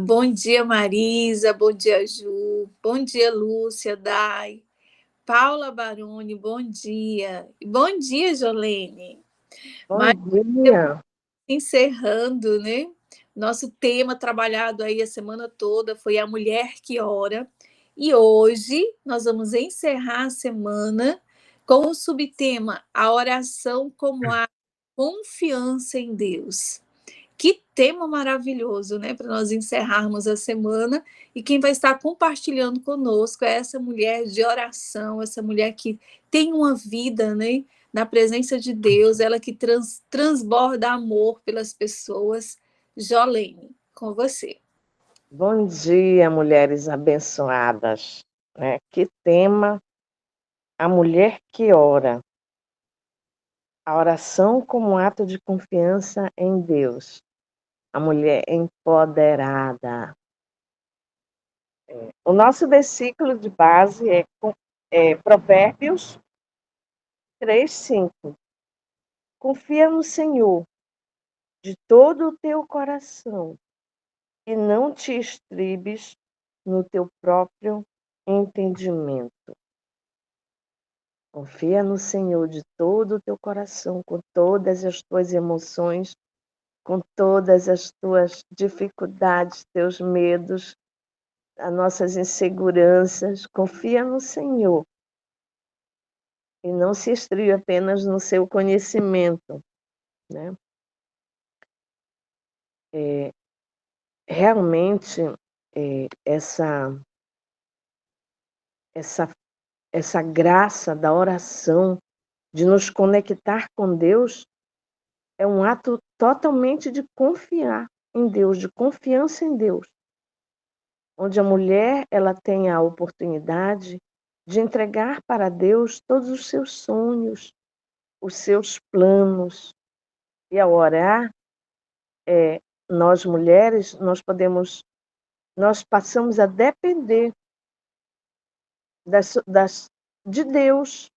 Bom dia Marisa, bom dia Ju, bom dia Lúcia, Dai, Paula Baroni, bom dia. Bom dia, Jolene. Bom Mas dia. encerrando, né? Nosso tema trabalhado aí a semana toda foi a mulher que ora. E hoje nós vamos encerrar a semana com o subtema a oração como a confiança em Deus. Que tema maravilhoso, né? Para nós encerrarmos a semana. E quem vai estar compartilhando conosco é essa mulher de oração, essa mulher que tem uma vida, né? Na presença de Deus, ela que transborda amor pelas pessoas. Jolene, com você. Bom dia, mulheres abençoadas. Que tema, a mulher que ora. A oração como um ato de confiança em Deus. A mulher empoderada. O nosso versículo de base é Provérbios 3:5. Confia no Senhor de todo o teu coração e não te estribes no teu próprio entendimento. Confia no Senhor de todo o teu coração, com todas as tuas emoções, com todas as tuas dificuldades, teus medos, as nossas inseguranças. Confia no Senhor e não se estribe apenas no seu conhecimento, né? É, realmente, essa, essa, essa graça da oração, de nos conectar com Deus, é um ato totalmente de confiar em Deus, de confiança em Deus, onde a mulher ela tem a oportunidade de entregar para Deus todos os seus sonhos, os seus planos. E ao orar, nós mulheres, nós passamos a depender de Deus,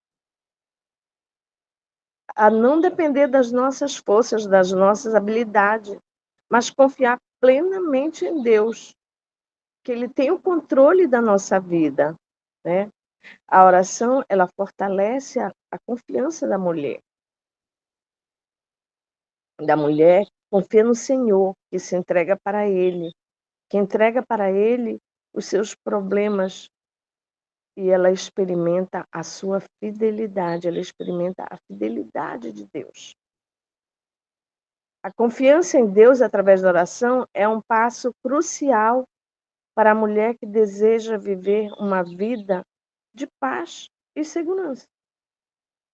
a não depender das nossas forças, das nossas habilidades, mas confiar plenamente em Deus, que Ele tem o controle da nossa vida, né? A oração, ela fortalece a confiança da mulher confia no Senhor, que se entrega para Ele, que entrega para Ele os seus problemas e ela experimenta a sua fidelidade, ela experimenta a fidelidade de Deus. A confiança em Deus através da oração é um passo crucial para a mulher que deseja viver uma vida de paz e segurança.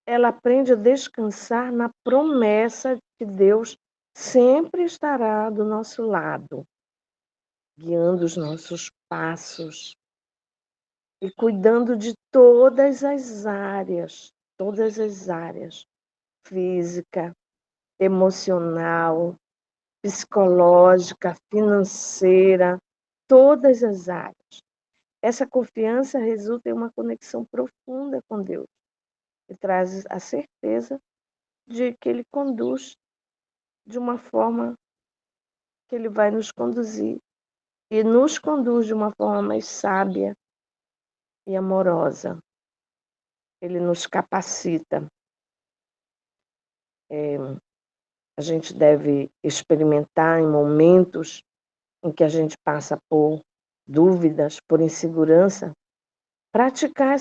Ela aprende a descansar na promessa que Deus sempre estará do nosso lado, guiando os nossos passos e cuidando de todas as áreas, física, emocional, psicológica, financeira, todas as áreas. Essa confiança resulta em uma conexão profunda com Deus e traz a certeza de que Ele conduz de uma forma que Ele vai nos conduzir e nos conduz de uma forma mais sábia e amorosa. Ele nos capacita. A gente deve experimentar em momentos em que a gente passa por dúvidas, por insegurança, praticar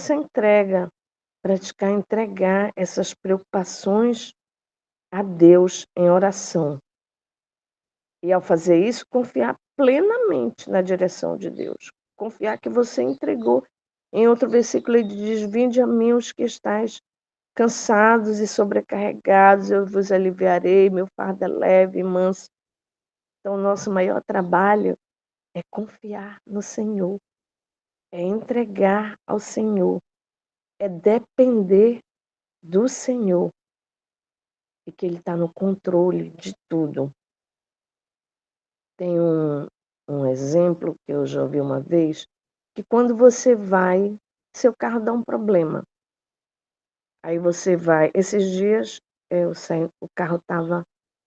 entregar essas preocupações a Deus em oração. E ao fazer isso, confiar plenamente na direção de Deus. Confiar que você entregou. Em outro versículo ele diz: vinde a mim os que estáis cansados e sobrecarregados, eu vos aliviarei, meu fardo é leve e manso. Então, o nosso maior trabalho é confiar no Senhor, é entregar ao Senhor, é depender do Senhor e que Ele está no controle de tudo. Tem um exemplo que eu já ouvi uma vez, que quando você vai, seu carro dá um problema. Aí você vai, esses dias eu saí, o carro estava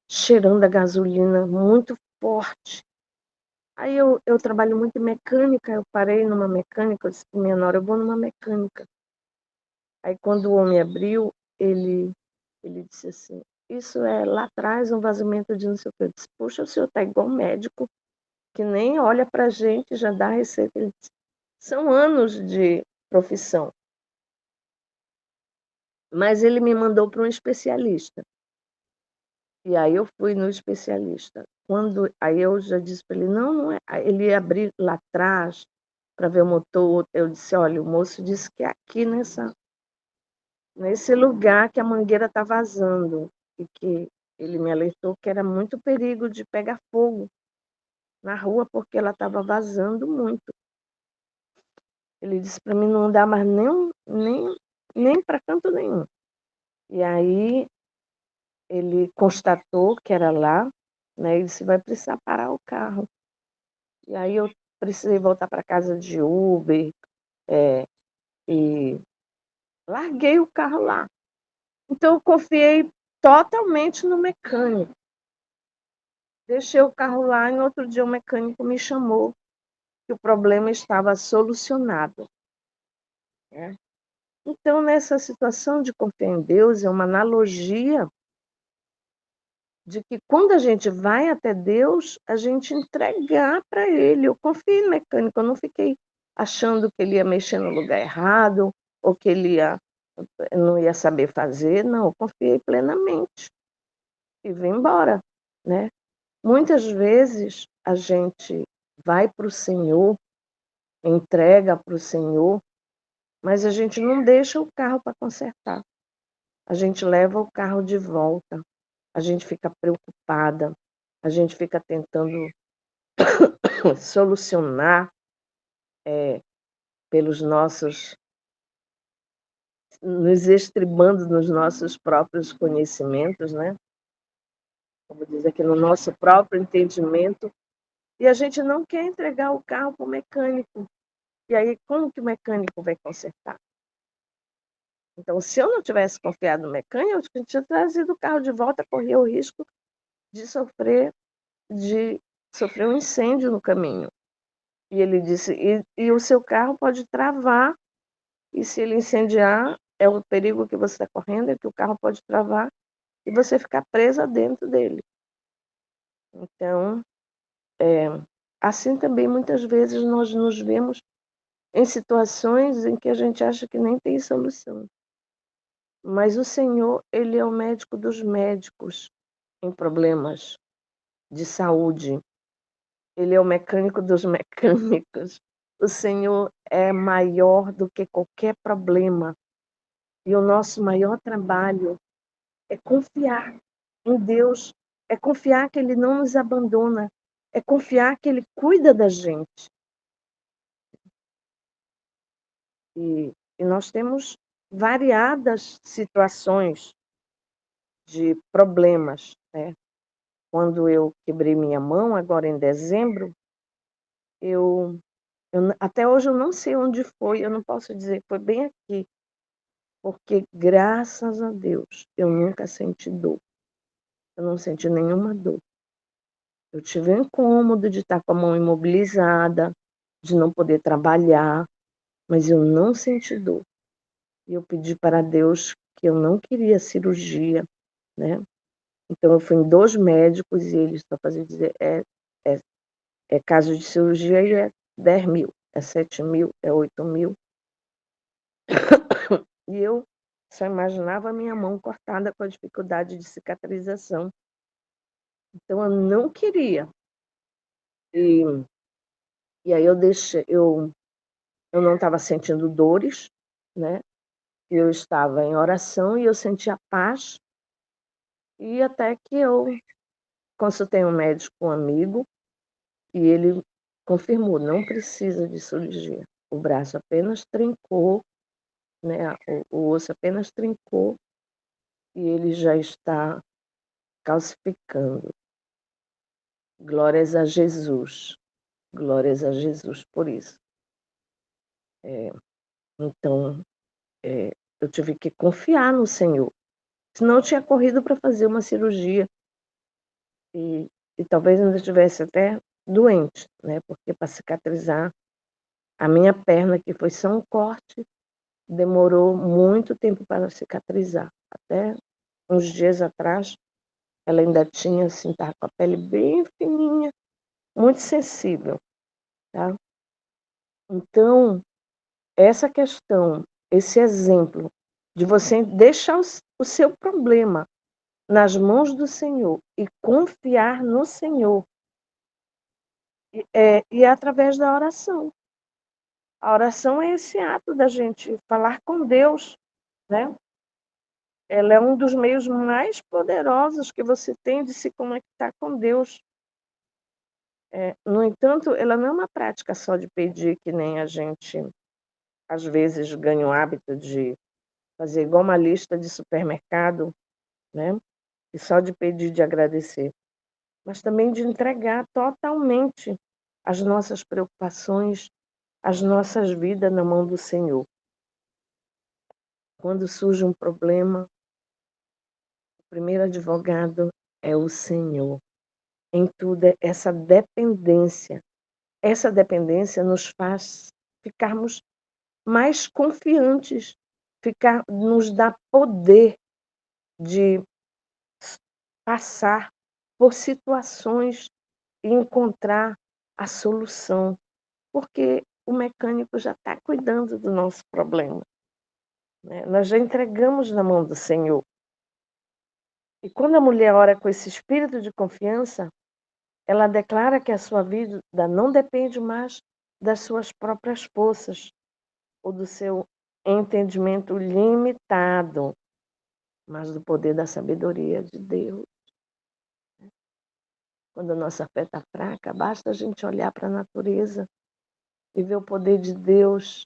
cheirando a gasolina muito forte. Aí eu trabalho muito em mecânica, eu parei numa mecânica, eu disse para minha nora, eu vou numa mecânica. Aí quando o homem abriu, ele disse assim, isso é lá atrás um vazamento de não sei o que. Eu disse, puxa, o senhor está igual médico, que nem olha para a gente, já dá a receita. Ele disse, são anos de profissão. Mas ele me mandou para um especialista. E aí eu fui no especialista. Aí eu já disse para ele, não, não é. Aí ele ia abrir lá atrás para ver o motor. Eu disse, olha, o moço disse que é aqui nesse lugar que a mangueira está vazando. E que ele me alertou que era muito perigo de pegar fogo na rua, porque ela estava vazando muito. Ele disse para mim não dar mais nem para canto nenhum. E aí ele constatou que era lá, né? E disse, vai precisar parar o carro. E aí eu precisei voltar para casa de Uber, e larguei o carro lá. Então eu confiei totalmente no mecânico. Deixei o carro lá e no outro dia o mecânico me chamou que o problema estava solucionado, né? Então, nessa situação de confiar em Deus, é uma analogia de que quando a gente vai até Deus, a gente entregar para Ele. Eu confiei no mecânico, eu não fiquei achando que ele ia mexer no lugar errado, ou que ele não ia saber fazer, não, eu confiei plenamente e vim embora, né? Muitas vezes a gente vai para o Senhor, entrega para o Senhor, mas a gente não deixa o carro para consertar. A gente leva o carro de volta, a gente fica preocupada, a gente fica tentando solucionar pelos nossos, nos estribando nos nossos próprios conhecimentos, né? Como diz aqui, no nosso próprio entendimento, e a gente não quer entregar o carro para o mecânico. E aí, como que o mecânico vai consertar? Então, se eu não tivesse confiado no mecânico, eu tinha trazido o carro de volta, corria o risco de sofrer um incêndio no caminho. E ele disse, e o seu carro pode travar, e se ele incendiar, é o perigo que você está correndo, é que o carro pode travar e você ficar presa dentro dele. Então, assim também muitas vezes nós nos vemos em situações em que a gente acha que nem tem solução. Mas o Senhor, Ele é o médico dos médicos em problemas de saúde. Ele é o mecânico dos mecânicos. O Senhor é maior do que qualquer problema. E o nosso maior trabalho é confiar em Deus, é confiar que Ele não nos abandona, é confiar que Ele cuida da gente. E nós temos variadas situações de problemas, né? Quando eu quebrei minha mão, agora em dezembro, até hoje eu não sei onde foi, eu não posso dizer, foi bem aqui, porque graças a Deus eu nunca senti dor, eu não senti nenhuma dor. Eu tive um incômodo de estar com a mão imobilizada, de não poder trabalhar, mas eu não senti dor. E eu pedi para Deus que eu não queria cirurgia, né? Então eu fui em 2 médicos e eles só faziam dizer, é, é caso de cirurgia e é 10 mil, é 7 mil, é 8 mil. E eu só imaginava a minha mão cortada com a dificuldade de cicatrização. Então eu não queria. E, e aí eu não estava sentindo dores, né? Eu estava em oração e eu sentia paz. E até que eu consultei um médico, um amigo, e ele confirmou, não precisa de cirurgia. O braço apenas trincou, né? O osso apenas trincou e ele já está calcificando. Glórias a Jesus. Glórias a Jesus por isso. Então, eu tive que confiar no Senhor. Senão eu tinha corrido para fazer uma cirurgia e talvez ainda tivesse até doente, né? Porque para cicatrizar a minha perna, que foi só um corte, demorou muito tempo para cicatrizar. Até uns dias atrás, ela ainda tinha, assim, tava com a pele bem fininha, muito sensível, tá? Então, essa questão, esse exemplo de você deixar o seu problema nas mãos do Senhor e confiar no Senhor, e é através da oração. A oração é esse ato da gente falar com Deus, né? Ela é um dos meios mais poderosos que você tem de se conectar com Deus. No entanto, ela não é uma prática só de pedir, que nem a gente, às vezes, ganha o hábito de fazer igual uma lista de supermercado, né? E só de pedir, de agradecer. Mas também de entregar totalmente as nossas preocupações, as nossas vidas na mão do Senhor. Quando surge um problema, o primeiro advogado é o Senhor. Em tudo, essa dependência. Essa dependência nos faz ficarmos mais confiantes, nos dá poder de passar por situações e encontrar a solução, porque o mecânico já está cuidando do nosso problema, né? Nós já entregamos na mão do Senhor. E quando a mulher ora com esse espírito de confiança, ela declara que a sua vida não depende mais das suas próprias forças ou do seu entendimento limitado, mas do poder da sabedoria de Deus. Quando a nossa fé está fraca, basta a gente olhar para a natureza e ver o poder de Deus,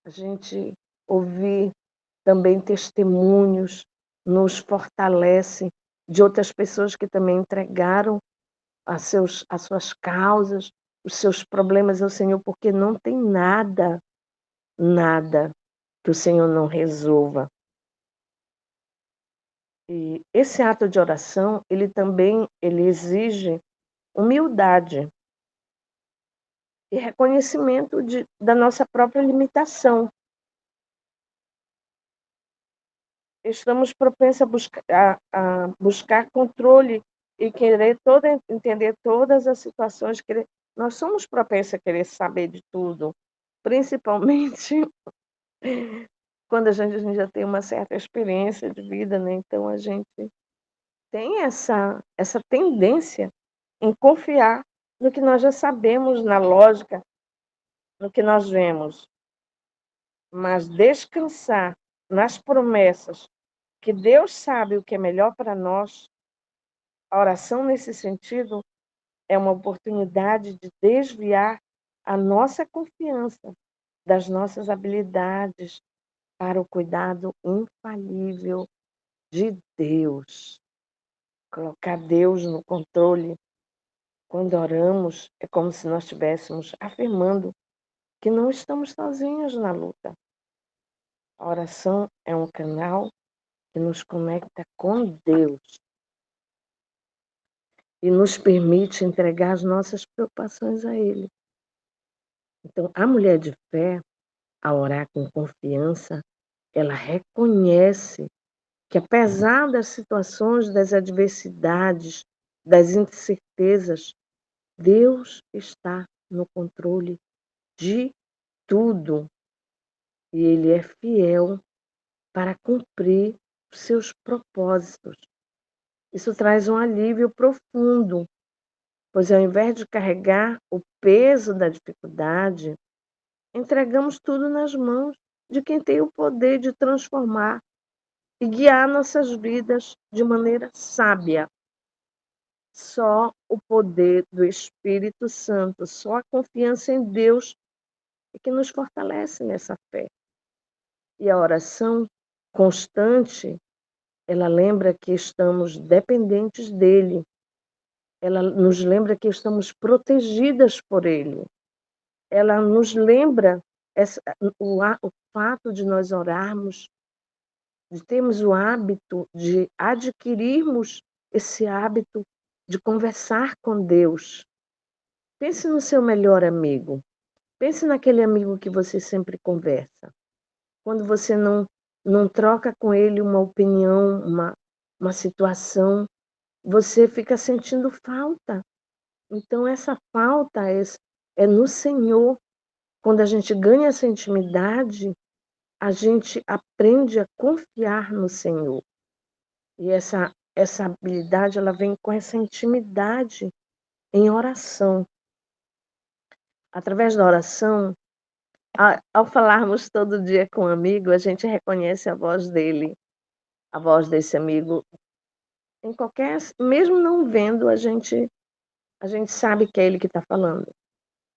a gente ouvir também testemunhos, nos fortalece de outras pessoas que também entregaram as suas causas, os seus problemas ao Senhor, porque não tem nada, nada que o Senhor não resolva. E esse ato de oração, ele exige humildade e reconhecimento da nossa própria limitação. Estamos propensos a buscar controle e querer entender todas as situações. Nós somos propensos a querer saber de tudo, principalmente quando a gente já tem uma certa experiência de vida, né? Então a gente tem essa tendência em confiar no que nós já sabemos, na lógica, no que nós vemos, mas descansar nas promessas que Deus sabe o que é melhor para nós. A oração, nesse sentido, é uma oportunidade de desviar a nossa confiança das nossas habilidades para o cuidado infalível de Deus. Colocar Deus no controle. Quando oramos, é como se nós estivéssemos afirmando que não estamos sozinhos na luta. A oração é um canal que nos conecta com Deus e nos permite entregar as nossas preocupações a Ele. Então, a mulher de fé, ao orar com confiança, ela reconhece que, apesar das situações, das adversidades, das incertezas, Deus está no controle de tudo e Ele é fiel para cumprir os seus propósitos. Isso traz um alívio profundo, pois ao invés de carregar o peso da dificuldade, entregamos tudo nas mãos de quem tem o poder de transformar e guiar nossas vidas de maneira sábia. Só o poder do Espírito Santo, só a confiança em Deus é que nos fortalece nessa fé. E a oração constante, ela lembra que estamos dependentes dele. Ela nos lembra que estamos protegidas por ele. Ela nos lembra o fato de nós orarmos, de termos o hábito de adquirirmos esse hábito de conversar com Deus. Pense no seu melhor amigo. Pense naquele amigo que você sempre conversa. Quando você não troca com ele uma opinião, uma situação, você fica sentindo falta. Então, essa falta é no Senhor. Quando a gente ganha essa intimidade, a gente aprende a confiar no Senhor. E essa habilidade, ela vem com essa intimidade em oração. Através da oração, ao falarmos todo dia com um amigo, a gente reconhece a voz dele, a voz desse amigo. Em qualquer, mesmo não vendo, a gente sabe que é ele que está falando,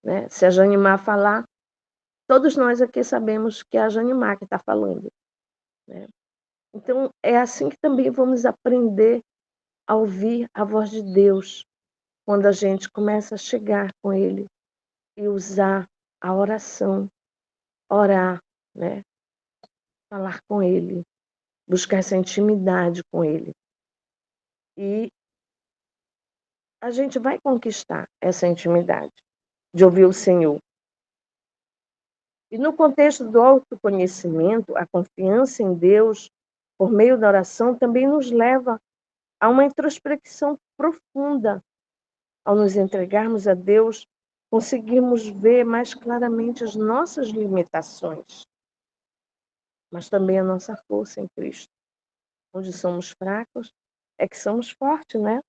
né? Se a Janimar falar, todos nós aqui sabemos que é a Janimar que está falando, né? Então, é assim que também vamos aprender a ouvir a voz de Deus, quando a gente começa a chegar com Ele e usar a oração, orar, né? Falar com Ele, buscar essa intimidade com Ele. E a gente vai conquistar essa intimidade de ouvir o Senhor. E no contexto do autoconhecimento, a confiança em Deus, por meio da oração, também nos leva a uma introspecção profunda. Ao nos entregarmos a Deus, conseguimos ver mais claramente as nossas limitações, mas também a nossa força em Cristo. Onde somos fracos, é que somos fortes, né?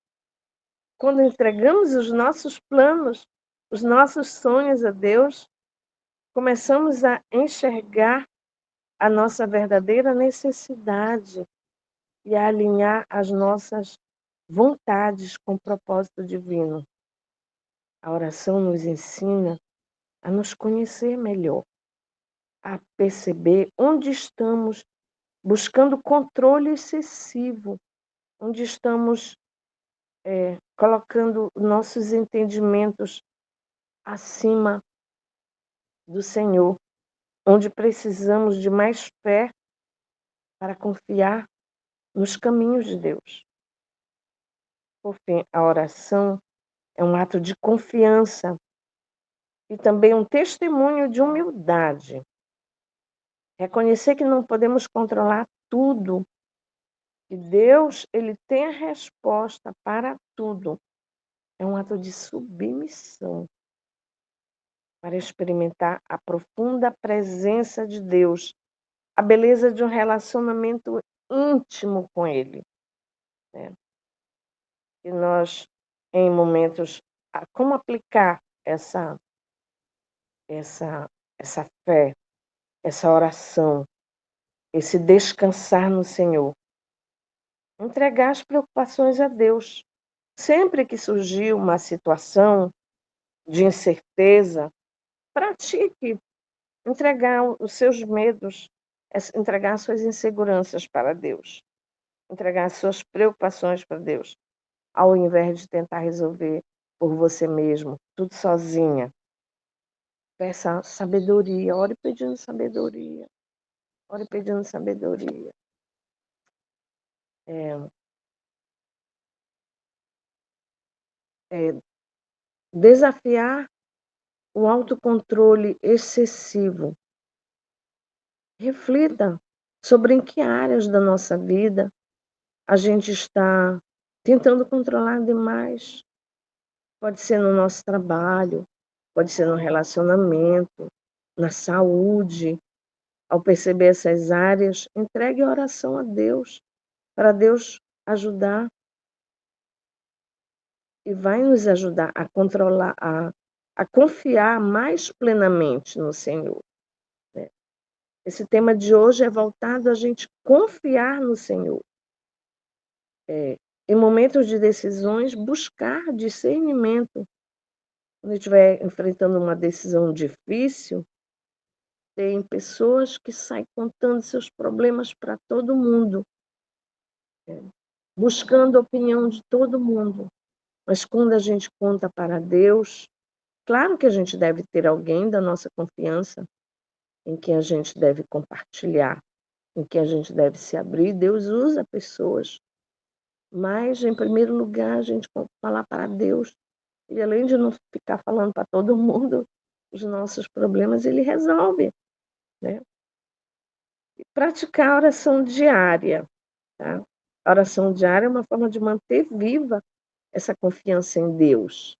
Quando entregamos os nossos planos, os nossos sonhos a Deus, começamos a enxergar a nossa verdadeira necessidade e a alinhar as nossas vontades com o propósito divino. A oração nos ensina a nos conhecer melhor, a perceber onde estamos buscando controle excessivo, onde estamos colocando nossos entendimentos acima do Senhor, onde precisamos de mais fé para confiar nos caminhos de Deus. Por fim, a oração é um ato de confiança e também um testemunho de humildade. Reconhecer que não podemos controlar tudo, e Deus, ele tem a resposta para tudo. É um ato de submissão para experimentar a profunda presença de Deus, a beleza de um relacionamento íntimo com Ele, né? E nós, em momentos, como aplicar essa, essa fé, essa oração, esse descansar no Senhor? Entregar as preocupações a Deus. Sempre que surgir uma situação de incerteza, pratique entregar os seus medos, entregar as suas inseguranças para Deus, entregar as suas preocupações para Deus, ao invés de tentar resolver por você mesmo, tudo sozinha. Peça sabedoria, ore pedindo sabedoria, ore pedindo sabedoria. Desafiar o autocontrole excessivo. Reflita sobre em que áreas da nossa vida a gente está tentando controlar demais. Pode ser no nosso trabalho, pode ser no relacionamento, na saúde. Ao perceber essas áreas, entregue a oração a Deus, para Deus ajudar e vai nos ajudar a controlar, a confiar mais plenamente no Senhor, né? Esse tema de hoje é voltado a gente confiar no Senhor. Em momentos de decisões, buscar discernimento. Quando estiver enfrentando uma decisão difícil, tem pessoas que saem contando seus problemas para todo mundo, buscando a opinião de todo mundo. Mas quando a gente conta para Deus, claro que a gente deve ter alguém da nossa confiança em que a gente deve compartilhar, em que a gente deve se abrir. Deus usa pessoas, mas, em primeiro lugar, a gente falar para Deus E além de não ficar falando para todo mundo os nossos problemas, ele resolve, né. E praticar a oração diária, tá. A oração diária é uma forma de manter viva essa confiança em Deus,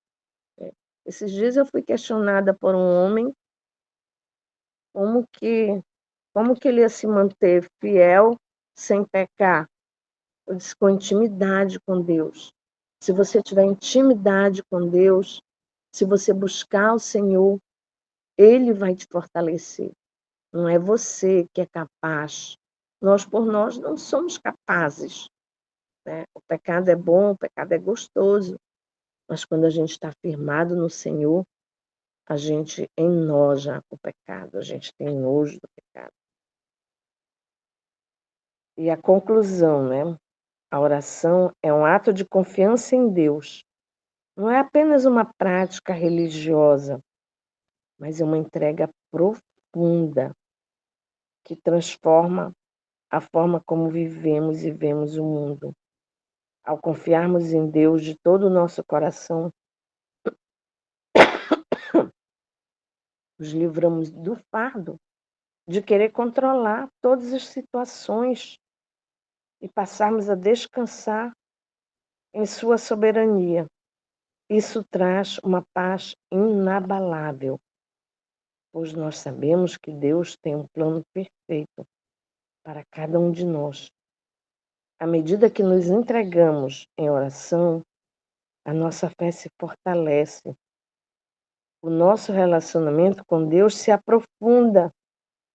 né. Esses dias eu fui questionada por um homem como que como que ele ia se manter fiel sem pecar. Eu disse: com intimidade com Deus. Se você tiver intimidade com Deus, se você buscar o Senhor, Ele vai te fortalecer. Não é você que é capaz. Nós por nós não somos capazes, né. O pecado é bom, o pecado é gostoso, mas quando a gente está firmado no Senhor, a gente enoja o pecado, a gente tem nojo do pecado. E a conclusão, né, a oração é um ato de confiança em Deus. Não é apenas uma prática religiosa, mas é uma entrega profunda que transforma a forma como vivemos e vemos o mundo. Ao confiarmos em Deus de todo o nosso coração, nos livramos do fardo de querer controlar todas as situações e passarmos a descansar em Sua soberania. Isso traz uma paz inabalável, pois nós sabemos que Deus tem um plano perfeito para cada um de nós. À medida que nos entregamos em oração, a nossa fé se fortalece, o nosso relacionamento com Deus se aprofunda,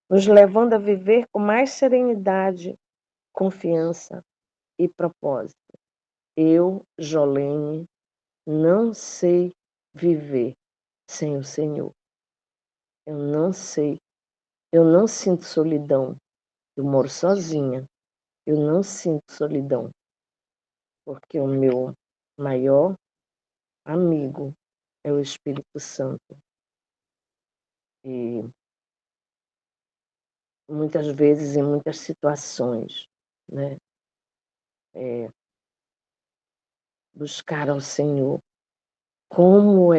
nos levando a viver com mais serenidade, confiança e propósito. Eu, Jolene, não sei viver sem o Senhor. Eu não sei, eu não sinto solidão. Eu moro sozinha, eu não sinto solidão, porque o meu maior amigo é o Espírito Santo. E muitas vezes, em muitas situações, né, buscar ao Senhor, como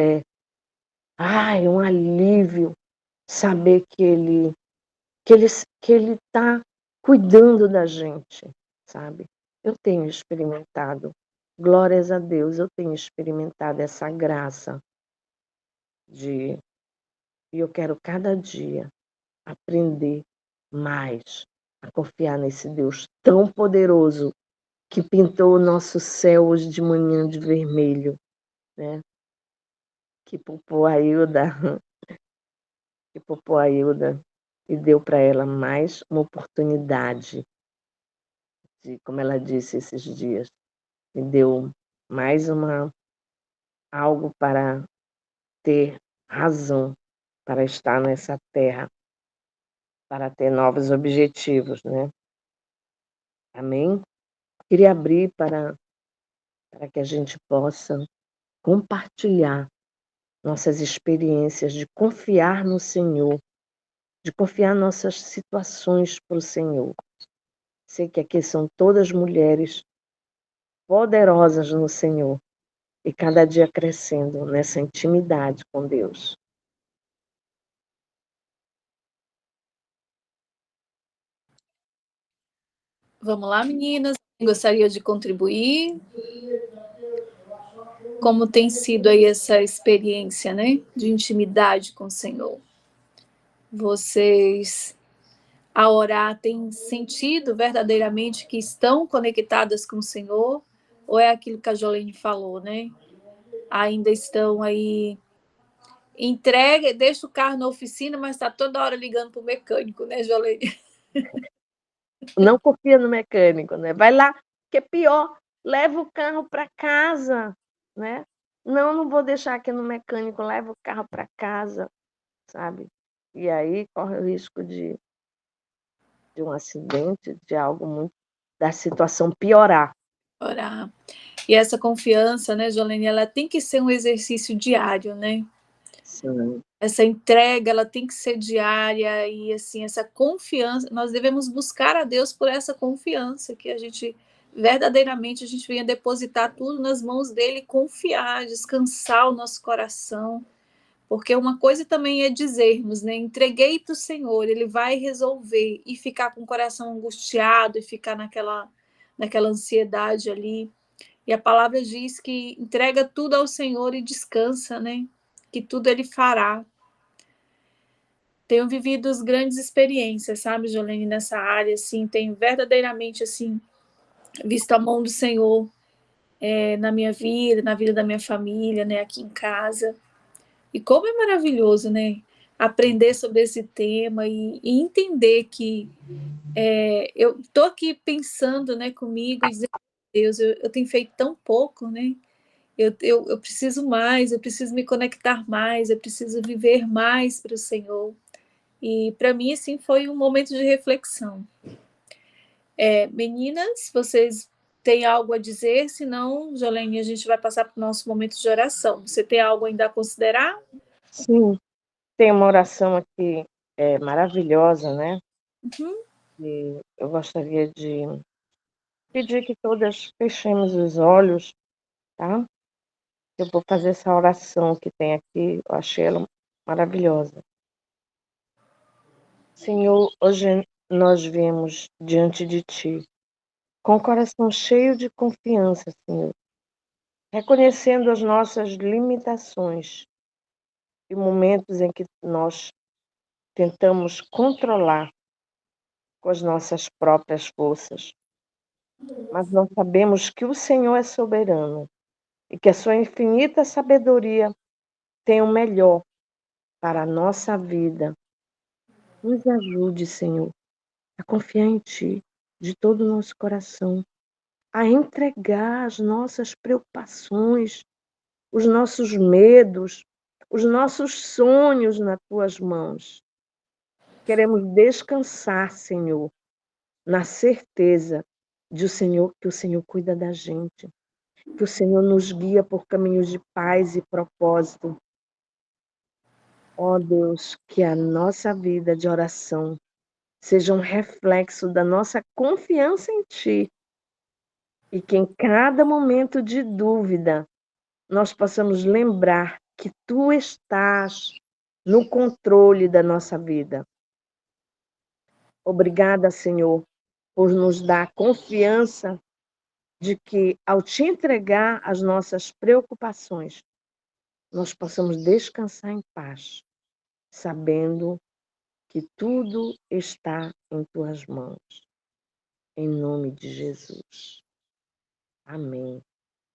ai, um alívio saber que ele que ele está cuidando da gente, sabe. Eu tenho experimentado, glórias a Deus, eu tenho experimentado essa graça de e eu quero cada dia aprender mais a confiar nesse Deus tão poderoso que pintou o nosso céu hoje de manhã de vermelho, né, que poupou a Hilda que poupou a Hilda e deu para ela mais uma oportunidade de, como ela disse esses dias, me deu mais algo para ter razão para estar nessa terra, para ter novos objetivos, né. Amém? Queria abrir para que a gente possa compartilhar nossas experiências de confiar no Senhor, de confiar nossas situações para o Senhor. Sei que aqui são todas mulheres poderosas no Senhor e cada dia crescendo nessa intimidade com Deus. Vamos lá, meninas. Gostaria de contribuir? Como tem sido aí essa experiência, né, de intimidade com o Senhor? Vocês, ao orar, têm sentido verdadeiramente que estão conectadas com o Senhor? Ou é aquilo que a Jolene falou, né? Ainda estão aí entrega, deixa o carro na oficina, mas está toda hora ligando para o mecânico, né, Jolene? Não confia no mecânico, né? Vai lá, que é pior, leva o carro para casa, né? Não, não vou deixar aqui no mecânico, leva o carro para casa, sabe? E aí corre o risco de um acidente, de algo muito da situação piorar. Orar. E essa confiança, né, Jolene, ela tem que ser um exercício diário, né? Sim. Essa entrega, ela tem que ser diária e, assim, essa confiança, nós devemos buscar a Deus por essa confiança que a gente verdadeiramente a gente venha depositar tudo nas mãos dele, confiar, descansar o nosso coração, porque uma coisa também é dizermos, né? Entreguei para o Senhor, ele vai resolver, e ficar com o coração angustiado e ficar naquela ansiedade ali. E a palavra diz que entrega tudo ao Senhor e descansa, né? Que tudo ele fará. Tenho vivido as grandes experiências, sabe, Jolene, nessa área, assim, tenho verdadeiramente, assim, visto a mão do Senhor na minha vida, na vida da minha família, né, aqui em casa. E como é maravilhoso, né, aprender sobre esse tema e entender que eu estou aqui pensando, né, comigo e dizendo, Deus, eu tenho feito tão pouco, né, eu preciso mais, eu preciso me conectar mais, eu preciso viver mais para o Senhor. E para mim, assim, foi um momento de reflexão. Meninas, vocês têm algo a dizer? Senão, Jolene, a gente vai passar para o nosso momento de oração. Você tem algo ainda a considerar? Sim, tem uma oração aqui maravilhosa, né? Uhum. E eu gostaria de pedir que todas fechemos os olhos, tá? Eu vou fazer essa oração que tem aqui, eu achei ela maravilhosa. Senhor, hoje nós viemos diante de Ti, com o coração cheio de confiança, Senhor, reconhecendo as nossas limitações e momentos em que nós tentamos controlar com as nossas próprias forças, mas não sabemos que o Senhor é soberano e que a sua infinita sabedoria tem o melhor para a nossa vida. Nos ajude, Senhor, a confiar em Ti de todo o nosso coração, a entregar as nossas preocupações, os nossos medos, os nossos sonhos nas Tuas mãos. Queremos descansar, Senhor, na certeza de que o Senhor cuida da gente, que o Senhor nos guia por caminhos de paz e propósito. Ó Deus, que a nossa vida de oração seja um reflexo da nossa confiança em Ti e que em cada momento de dúvida nós possamos lembrar que Tu estás no controle da nossa vida. Obrigada, Senhor, por nos dar confiança de que, ao Te entregar as nossas preocupações, nós possamos descansar em paz, sabendo que tudo está em Tuas mãos. Em nome de Jesus. Amém.